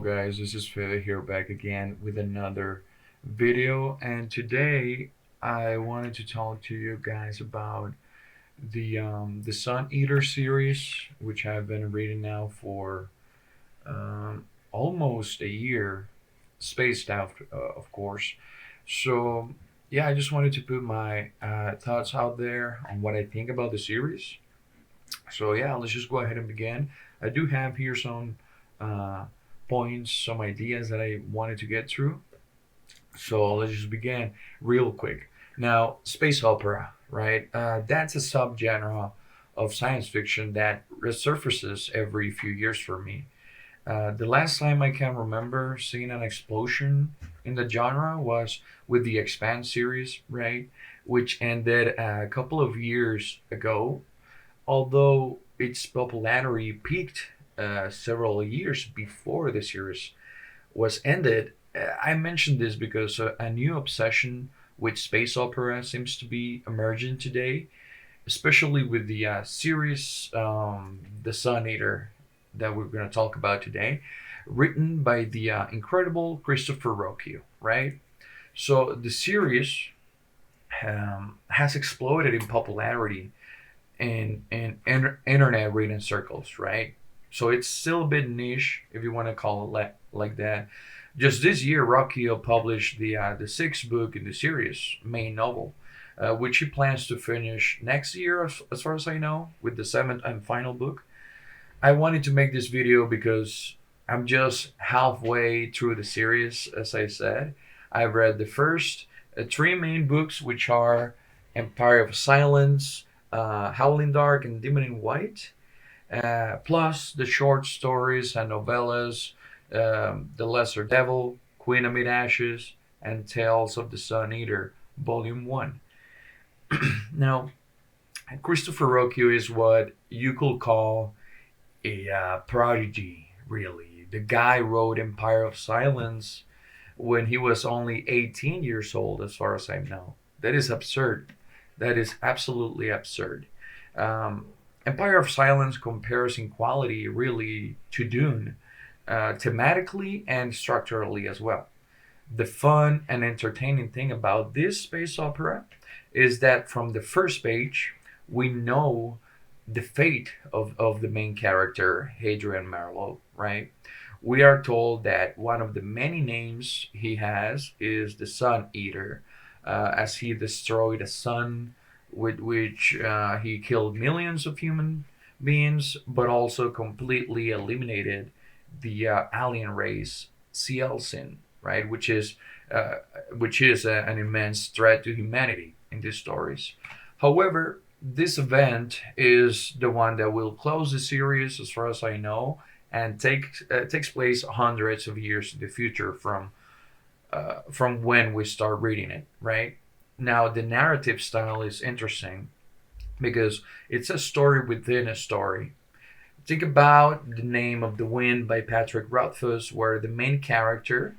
guys, this is Fede here back again with another video, and today I wanted to talk to you guys about the Sun Eater series, which I've been reading now for almost a year, spaced out, of course. So yeah, I just wanted to put my thoughts out there on what I think about the series. So yeah, let's just go ahead and begin. I do have here some uh, points, some ideas that I wanted to get through. So let's just begin real quick. Now, space opera, right? That's a subgenre of science fiction that resurfaces every few years for me. The last time I can remember seeing an explosion in the genre was with the Expanse series, right? Which ended a couple of years ago, although its popularity peaked several years before the series was ended. I mentioned this because a new obsession with space opera seems to be emerging today, especially with the series The Sun Eater that we're going to talk about today, written by the incredible Christopher Rocchio, right? So the series has exploded in popularity in internet reading circles, right? So it's still a bit niche, if you want to call it like that. Just this year, Rockio published the sixth book in the series, main novel, which he plans to finish next year, as far as I know, with the seventh and final book. I wanted to make this video because I'm just halfway through the series, as I said. I've read the first three main books, which are Empire of Silence, Howling Dark, and Demon in White, plus the short stories and novellas, The Lesser Devil, Queen Amid Ashes, and Tales of the Sun Eater, Volume 1. Now, Christopher Rocchio is what you could call a prodigy, really. The guy wrote Empire of Silence when he was only 18 years old, as far as I know. That is absurd. That is absolutely absurd. Um, Empire of Silence compares in quality really to Dune, thematically and structurally as well. The fun and entertaining thing about this space opera is that from the first page, we know the fate of the main character, Hadrian Marlowe, right? We are told that one of the many names he has is the Sun Eater, as he destroyed a sun with which he killed millions of human beings, but also completely eliminated the alien race, Cielcin, right? Uh, which is an immense threat to humanity in these stories. However, this event is the one that will close the series, as far as I know, and takes place hundreds of years in the future from when we start reading it, right? Now, the narrative style is interesting because it's a story within a story. Think about The Name of the Wind by Patrick Rothfuss, where the main character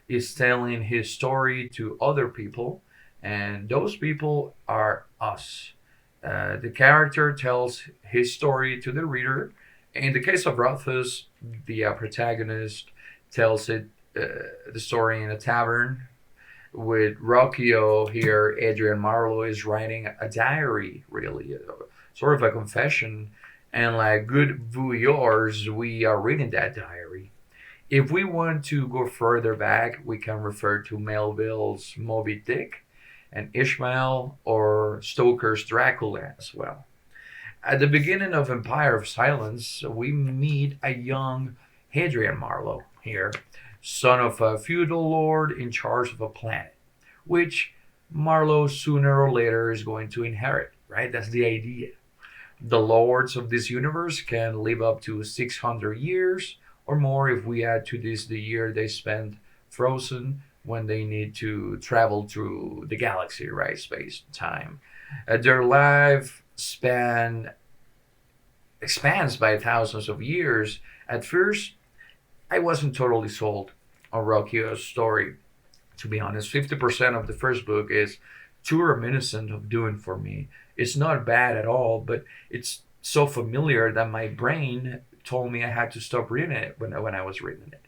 is telling his story to other people, and those people are us. The character tells his story to the reader. In the case of Rothfuss, the protagonist tells the story in a tavern. With Rocchio here, Adrian Marlowe is writing a diary, really, sort of a confession. And like good voyeurs, we are reading that diary. If we want to go further back, we can refer to Melville's Moby Dick and Ishmael or Stoker's Dracula as well. At the beginning of Empire of Silence, we meet a young Hadrian Marlowe here, son of a feudal lord in charge of a planet, which Marlowe sooner or later is going to inherit, right? That's the idea. The lords of this universe can live up to 600 years or more if we add to this the year they spend frozen when they need to travel through the galaxy, right? Space, time. Their lifespan expands by thousands of years. At first, I wasn't totally sold on Rocchio's story, to be honest. 50% of the first book is too reminiscent of Dune for me. It's not bad at all, but it's so familiar that my brain told me I had to stop reading it when I was reading it.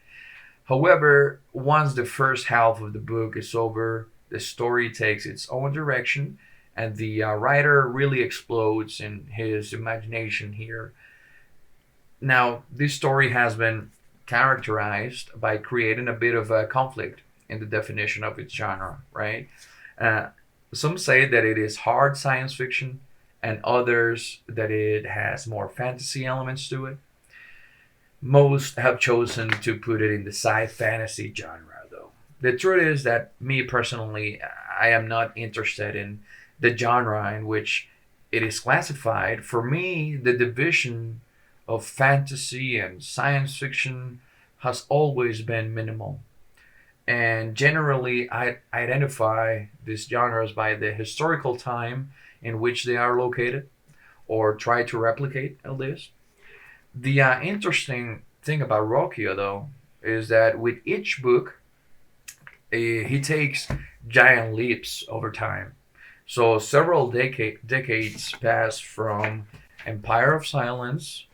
However, once the first half of the book is over, the story takes its own direction, and the writer really explodes in his imagination here. Now, this story has been characterized by creating a bit of a conflict in the definition of its genre, right? Uh, some say that it is hard science fiction, and others that it has more fantasy elements to it. Most have chosen to put it in the sci fantasy genre, though. The truth is that, me personally, I am not interested in the genre in which it is classified. For me, the division of fantasy and science fiction has always been minimal. And generally, I identify these genres by the historical time in which they are located, or try to replicate at least. The interesting thing about Rocchio, though, is that with each book, he takes giant leaps over time. So several decades pass from Empire of Silence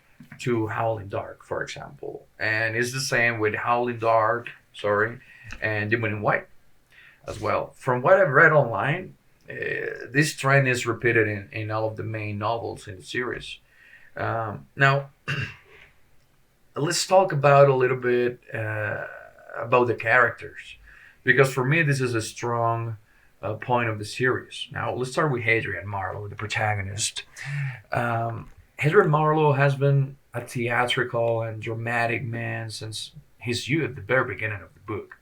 to Howling Dark, for example, and it's the same with Howling Dark, sorry, and Demon in White as well. From what I've read online, this trend is repeated in all of the main novels in the series. Now, let's talk about a little bit about the characters, because for me this is a strong point of the series. Now let's start with Hadrian Marlowe, the protagonist. Hadrian Marlowe has been a theatrical and dramatic man since his youth, the very beginning of the book.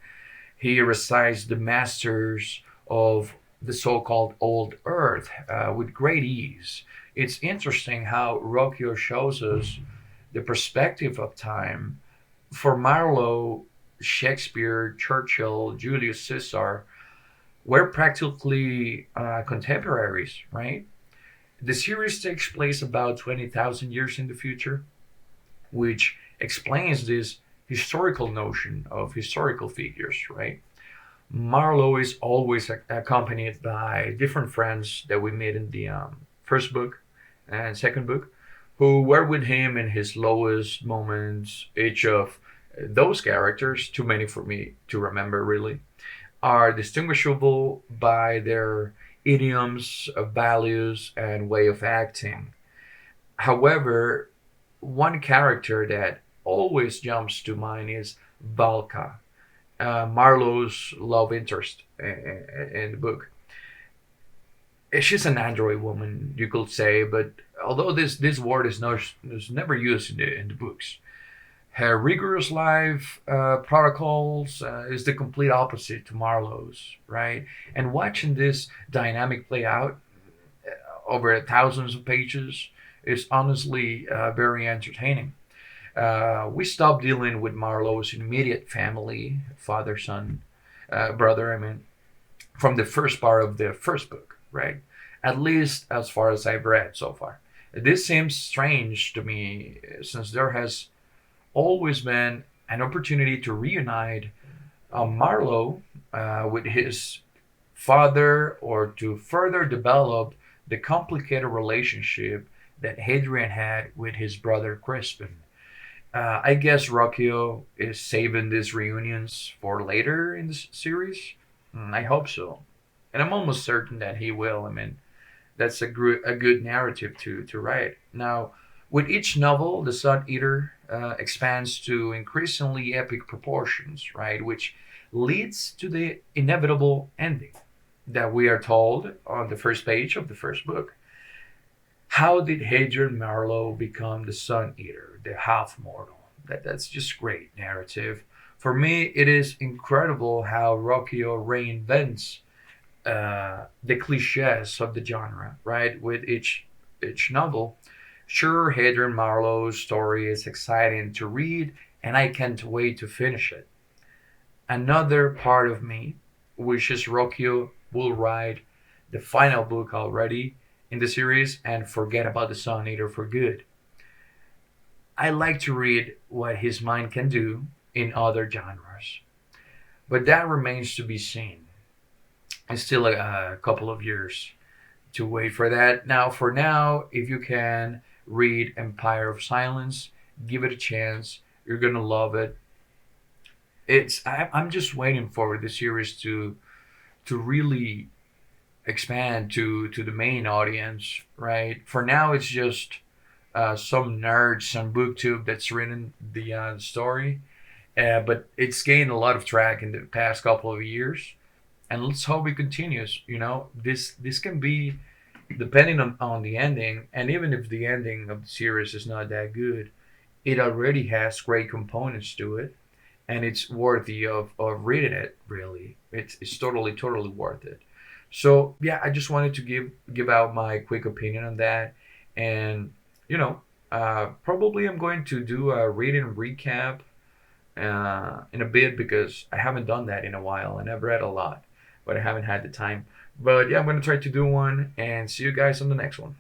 He recites the masters of the so-called Old Earth with great ease. It's interesting how Rocchio shows us the perspective of time. For Marlowe, Shakespeare, Churchill, Julius Caesar were practically contemporaries, right? The series takes place about 20,000 years in the future, which explains this historical notion of historical figures, right? Marlowe is always accompanied by different friends that we meet in the first book and second book, who were with him in his lowest moments. Each of those characters, too many for me to remember really, are distinguishable by their idioms, values, and way of acting. However, one character that always jumps to mind is Valka, Marlowe's love interest in the book. She's an android woman, you could say, but although this word is never used in the books, her rigorous life protocols is the complete opposite to Marlowe's, right? And watching this dynamic play out over thousands of pages is honestly very entertaining. We stopped dealing with Marlowe's immediate family, father, son, brother, I mean, from the first part of the first book, right? At least as far as I've read so far. This seems strange to me since there has always been an opportunity to reunite Marlowe with his father, or to further develop the complicated relationship that Hadrian had with his brother Crispin. I guess Rocchio is saving these reunions for later in the series. I hope so. And I'm almost certain that he will. I mean, that's a good narrative to write. Now, with each novel, the Sun Eater expands to increasingly epic proportions, right? Which leads to the inevitable ending that we are told on the first page of the first book. How did Hadrian Marlowe become the Sun Eater, the half mortal? That's just great narrative. For me, it is incredible how Rocchio reinvents the cliches of the genre, right? With each novel. Sure, Hadrian Marlowe's story is exciting to read, and I can't wait to finish it. Another part of me wishes Rocchio will write the final book already in the series and forget about the Sun Eater for good. I like to read what his mind can do in other genres, but that remains to be seen. It's still a couple of years to wait for that. Now, for now, if you can read Empire of Silence, give it a chance. You're gonna love it. I'm just waiting for the series to really expand to the main audience, right? For now, it's just some nerds, some booktube that's written the story, but it's gained a lot of track in the past couple of years, and let's hope it continues. You know, this can be depending on the ending, and even if the ending of the series is not that good, it already has great components to it, and it's worthy of reading it. Really, it's totally worth it. So yeah, I just wanted to give out my quick opinion on that, and you know, probably I'm going to do a reading recap in a bit because I haven't done that in a while, and I've read a lot, but I haven't had the time. But yeah, I'm going to try to do one, and see you guys on the next one.